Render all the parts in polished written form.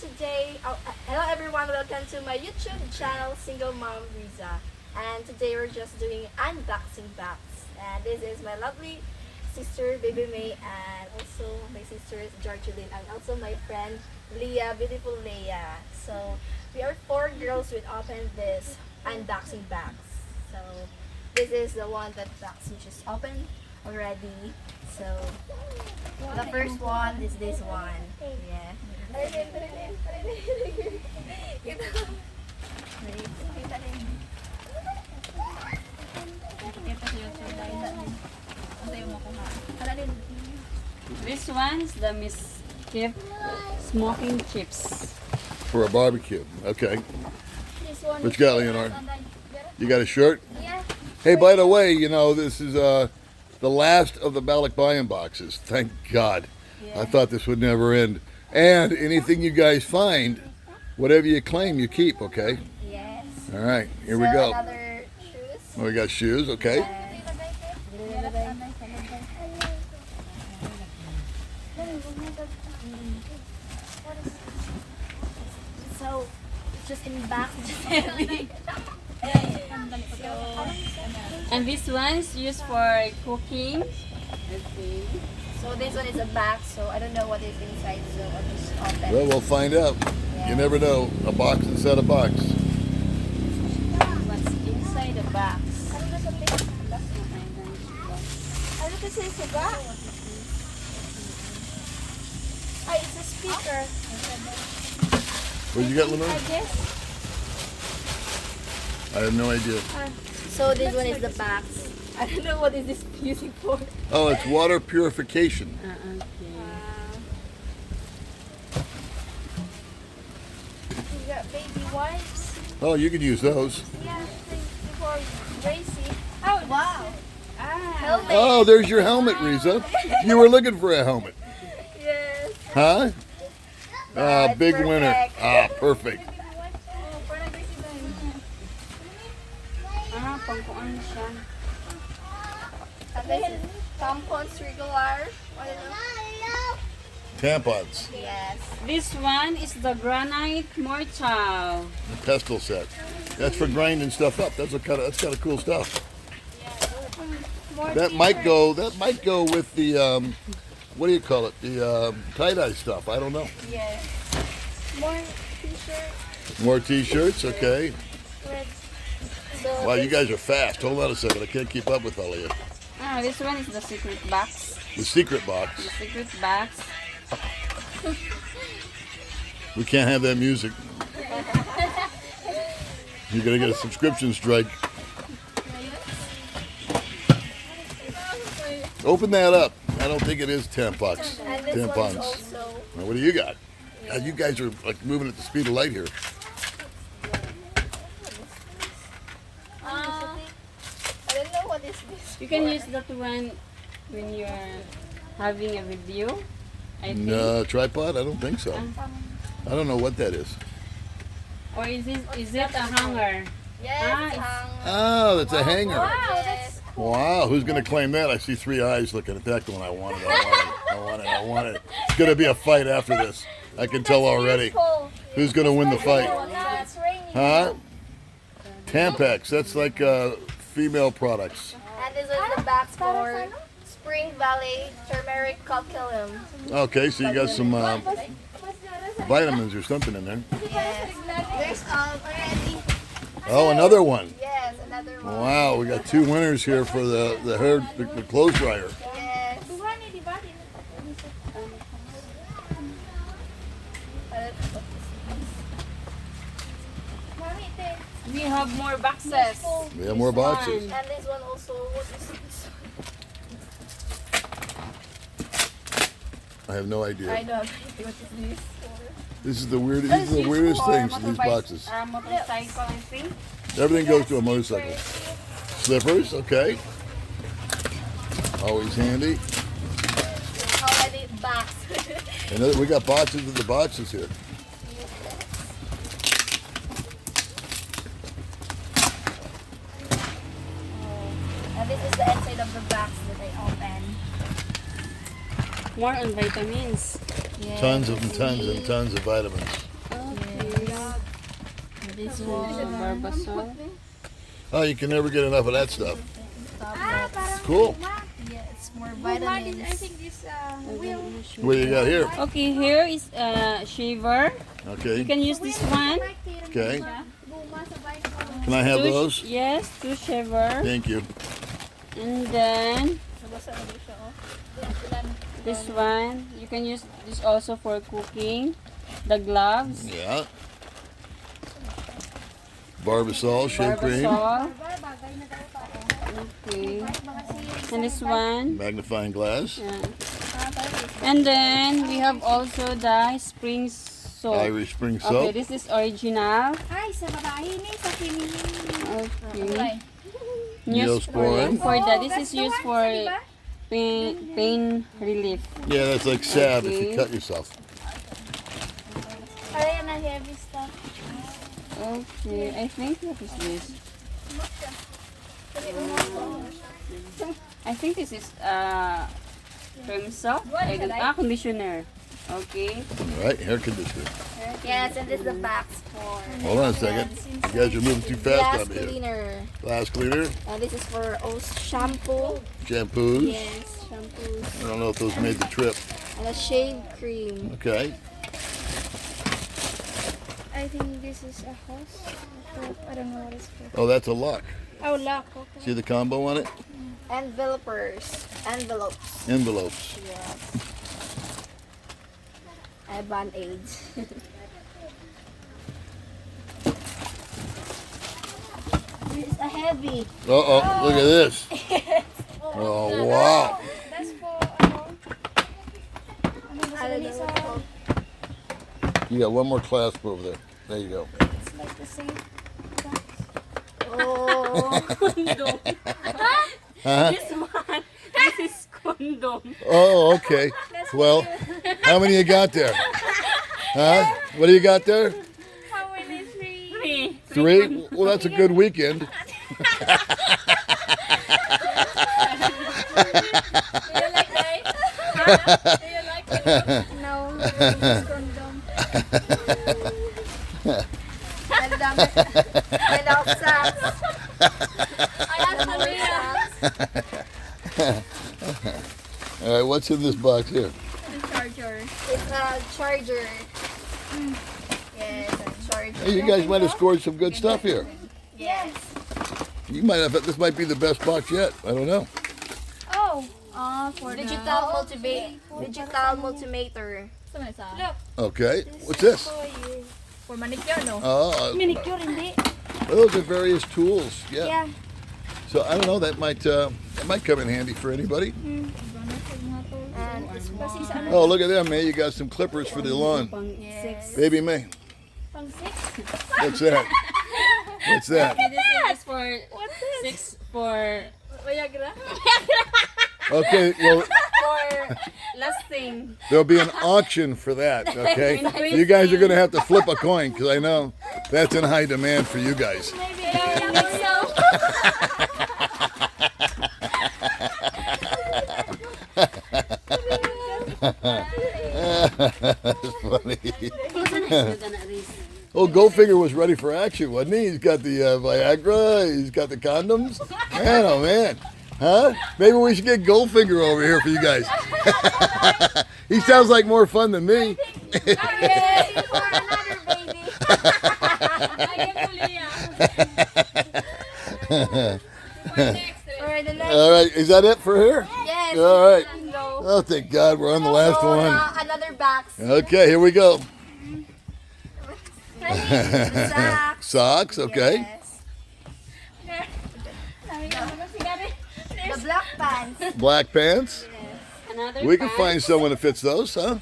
today, hello everyone, welcome to my YouTube channel, Single Mom Riza. And today we're just doing unboxing box. And this is my lovely sister, Baby May, and also my sisters, Georgeline, and also my friend, Leah, beautiful Leah. So, we are 4 girls who opened this unboxing box. So, this is the one that box we just opened already. So, the first one is this one. Yeah. This one's the Miss Kip smoking chips. For a barbecue. Okay. This one. What you got, Leonard? You got a shirt? Yeah. Hey, by the way, you know, this is the last of the Balakbayan boxes. Thank God. I thought this would never end. And anything you guys find, whatever you claim, you keep, okay? Yes. All right, here we So, go. another shoes. Oh, we got shoes, okay? So, it's just in box, just heavy. And this one's used for cooking. Okay. So this one is a box, so I don't know what is inside, so I'll just open. Well, we'll find out. You never know. A box inside a box. What's inside the box? Ano kasi sa box? Ay, it's a speaker. What you got, Lenore? I guess. I have no idea. So this one is the box. I don't know what is this using for. Oh, it's water purification. Okay. You got baby wipes. Oh, you can use those. Yeah, for Gracie. Oh, wow. Helmet. Oh, there's your helmet, Riza. You were looking for a helmet. Yes. Huh? Ah, It's big winner. perfect. Ah, perfect. Pangkuan siya. And this is tampons regular. I don't know. Tampons. Yes. This one is the granite mortar. The pestle set. That's for grinding stuff up. That's kind of cool stuff. More That might go with the what do you call it? The tie-dye stuff. I don't know. Yes. More t-shirts. More t-shirts, okay. So Wow, you guys are fast. Hold on a second. I can't keep up with all of you. Ah, this one is the secret box. The secret The box. secret box. We can't have that music. You're gonna get a subscription strike. Open that up. I don't think it is tampons. and this one is Tampons. also Now, what do you got? God, you guys are like moving at the speed of light here. I don't know what is this. You can use that one when you're having a video. I think. No, tripod? I don't think so. I don't know what that is. Or is it a hanger? Yes. Oh, that's a hanger. Wow, that's Wow, who's gonna claim that? I see 3 eyes looking at that going, I want it, I want it, I want it, I want it. It's gonna be a fight after this. I can tell already. cool. Who's gonna win the fight? It's raining. Huh? Tampax, that's like female products. And this is the box for Spring Valley Turmeric Calculum. Okay, so you got some vitamins or something in there. Yes. There's already. Oh, another one. Yes, another one. Wow, we got 2 winners here for the clothes dryer. Yes. We have more boxes. We have more boxes. And this one also. What is this? I have no idea. I know. What is this? This is the weirdest things in these boxes. Motorcycle, I think. Everything goes to a motorcycle. Slippers, okay. Always handy. Already box. And we got boxes of the boxes here. And this is the inside of the box that I opened. More on vitamins. Yes. Tons and tons and tons of vitamins. This one, barbasol. Oh, you can never get enough of that stuff. Tablets. Cool. Yeah, it's more I vitamins. think this will. What do you got here? Okay, here is a shaver. You Okay. can use this one. Okay. Can I have those? Yes, two shaver. Thank you. And then this one, you can use this also for cooking. The gloves, Yeah. Barbasol, shave cream, barbasol. Okay. And this one. magnifying glass, Yeah. And then we have also the spring soap. Irish spring Okay, soap. this is original. Ay, sa babae ni, sa feminin. Okay. Neosporin. For that, this is used for pain relief. Yeah, that's like salve if you Okay. cut yourself. Ayan na heavy stuff. Okay, I think what is this? I think this is cream soap. I don't, conditioner. Okay. All right, hair conditioner. Yes, and this is the box for Hold on a second. You guys are moving too fast glass up here. cleaner. Glass cleaner, And this is for shampoo. shampoos. Yes, shampoos. I don't know if those made the trip. And a shave cream. Okay. I think this is a hose. I don't know what it's for. Oh, that's a lock. Oh, lock. Okay. See the combo on it? Envelopers. Envelopes. Envelopes. Yes. And band-aids. This is a heavy. Uh-oh, look at this. Oh, wow. That's for, I don't know what it's called. You got one more clasp over there. There you go. it's like the same. Oh. Condom. Huh? This one. This is condom. Oh, okay. Well, how many you got there? Huh? What do you got there? How many? Three. Three. 3? Well, that's a good weekend. Do you like that? Do you like it? No. It's condom. And out socks. I asked Maria. All right, what's in this box here? The charger. It's a charger. Yes, a charger. Hey, you guys might have scored some good stuff here. Yes. You might have. This might be the best box yet. I don't know. Oh. For digital multimeter. Look. Okay, what's this? For you. For manicure, no? Oh, Manicure, hindi. those are various tools. Yeah. Yeah. So I don't know. That might come in handy for anybody. And this one. Oh, look at them, May. You got some clippers for the lawn. Yes. Baby May. Pang 6? What's that? What's that? This is for What's this? 6 for Viagra? Okay, well, for lasting. there'll be an auction for that, okay? You guys are going to have to flip a coin because I know that's in high demand for you guys. Maybe I think so. That's funny. Oh, Goldfinger was ready for action, wasn't he? He's got the Viagra, he's got the condoms. Man, oh man. Huh? Maybe we should get Goldfinger over here for you guys. He sounds like more fun than me. Okay, for another baby. I get Julia. For the next. All right, is that it for here? Yes. All right. No. Oh, thank God, we're on the last So, one. another box. Okay, here we go. Socks. Socks, okay. Yes. The black pants. Black pants. Another We can pack. find someone that fits those, huh?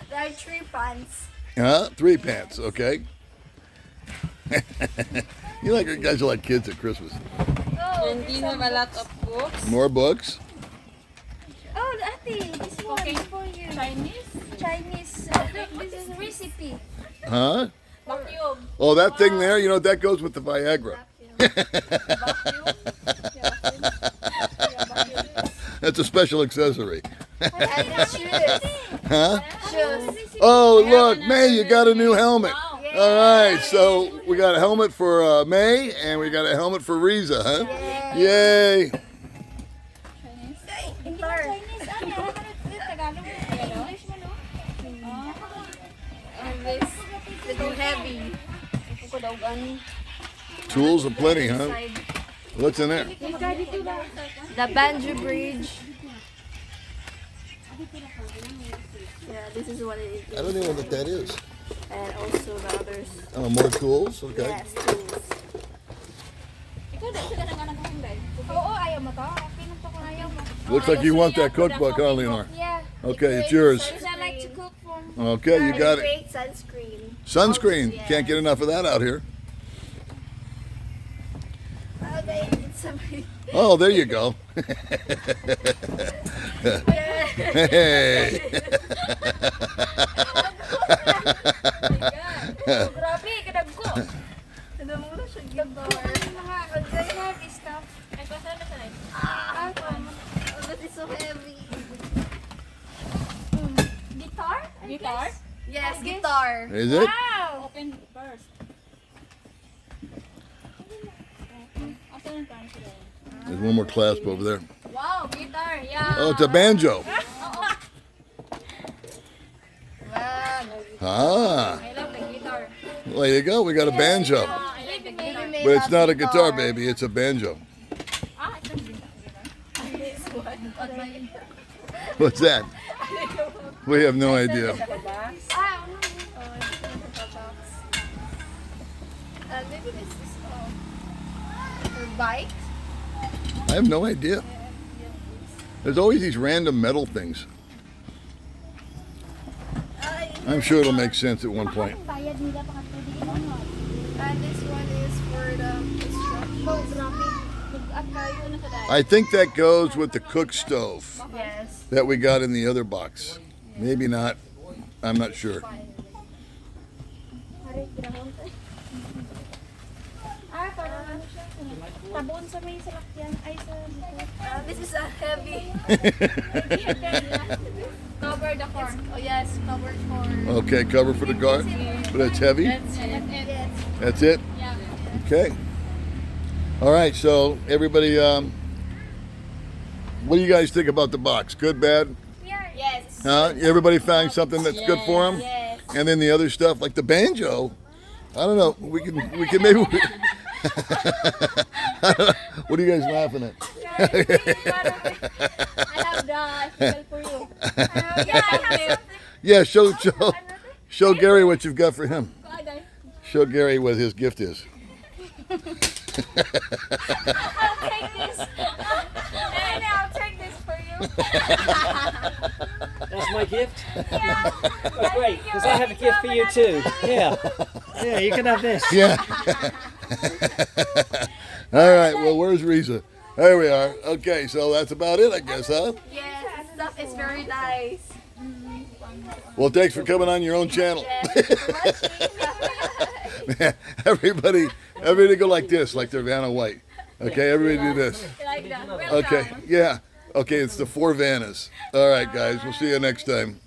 There are 3 pants. Huh? 3 pants, okay. You guys are like kids at Christmas. And you have a lot of books. More books. Oh, Ate, this one is for you. Chinese. This is recipe. Huh? Vacuum. Oh, that thing there, you know, that goes with the Viagra. That's a special accessory. And the shoes. Huh? Shoes. Oh, look, May, you got a new helmet. Yes. All right, so we got a helmet for May, and we got a helmet for Riza, huh? Yay! Hindi na Chinese. Ano? Tagalog. English mo, no? And this little heavy. Tools aplenty, huh? Side. What's in there? The banjo bridge. Yeah, this is what it is. I don't even know what that is. And also the others. Oh, more tools? Okay. Yes, tools. Oo, ayaw mo to. Okay na to kung ayaw mo. Looks like you want that cookbook, huh, Leonor? Yeah. Okay, it's yours. Because I like to cook from. Okay, you got it. Great sunscreen. Sunscreen. Yes. Can't get enough of that out here. Okay, it's somebody. Oh, there you go. Hey. Grabe, kadagko. Ano muna siya guitar. Mga heavy stuff. Ay, basta na sa Oh, that is so heavy. Guitar? Guitar? Yes, guitar. Is it? Wow! Open first. Asan ang pan sila? There's one more clasp over there. Wow, guitar. Yeah. Oh, it's a banjo. Ah, I love the guitar. well, there you go. We got a banjo. I like the guitar. But it's not a guitar, baby. It's a banjo. Ah, it's a guitar. What's that? We have no idea. Ah, Maybe this is her bike. I have no idea. There's always these random metal things. I'm sure it'll make sense at one point. bayad nila pa katulad. And this one is for the instruction. Oh, grabe. Nag-akayo na kada. I think that goes with the cook stove Yes. that we got in the other box. Maybe not. I'm not sure. Hari, ginahon ko. Ah, parang ano siya. Tabon sa may salakyan. Ay, sa This is a heavy. cover the car. Oh yes, covered for. Okay, cover for the car, but it's heavy. That's it. Yes. That's it. Yeah. Okay. All right. So everybody, what do you guys think about the box? Good, bad? Yes. Everybody found something that's good for them, Yes. and then the other stuff like the banjo. I don't know. We can maybe. What are you guys laughing at? I have the signal for you. Yeah, I have Yeah, show Gary what you've got for him. something. Show Gary what his gift is. I'll take this. And I'll take this for you. That's my gift? Yeah. Oh, great, because I have a gift for you too. Yeah. Yeah, you can have this. Yeah. All right. Well, where's Riza? There we are. Okay, so that's about it, I guess, huh? Yes. Stuff is very nice. Well, thanks for coming on your own channel. Yes. Man, everybody go like this, like they're Vanna White. Okay, everybody do this. Like that. Okay, yeah. Okay, it's the 4 Vannas. All right, guys. We'll see you next time.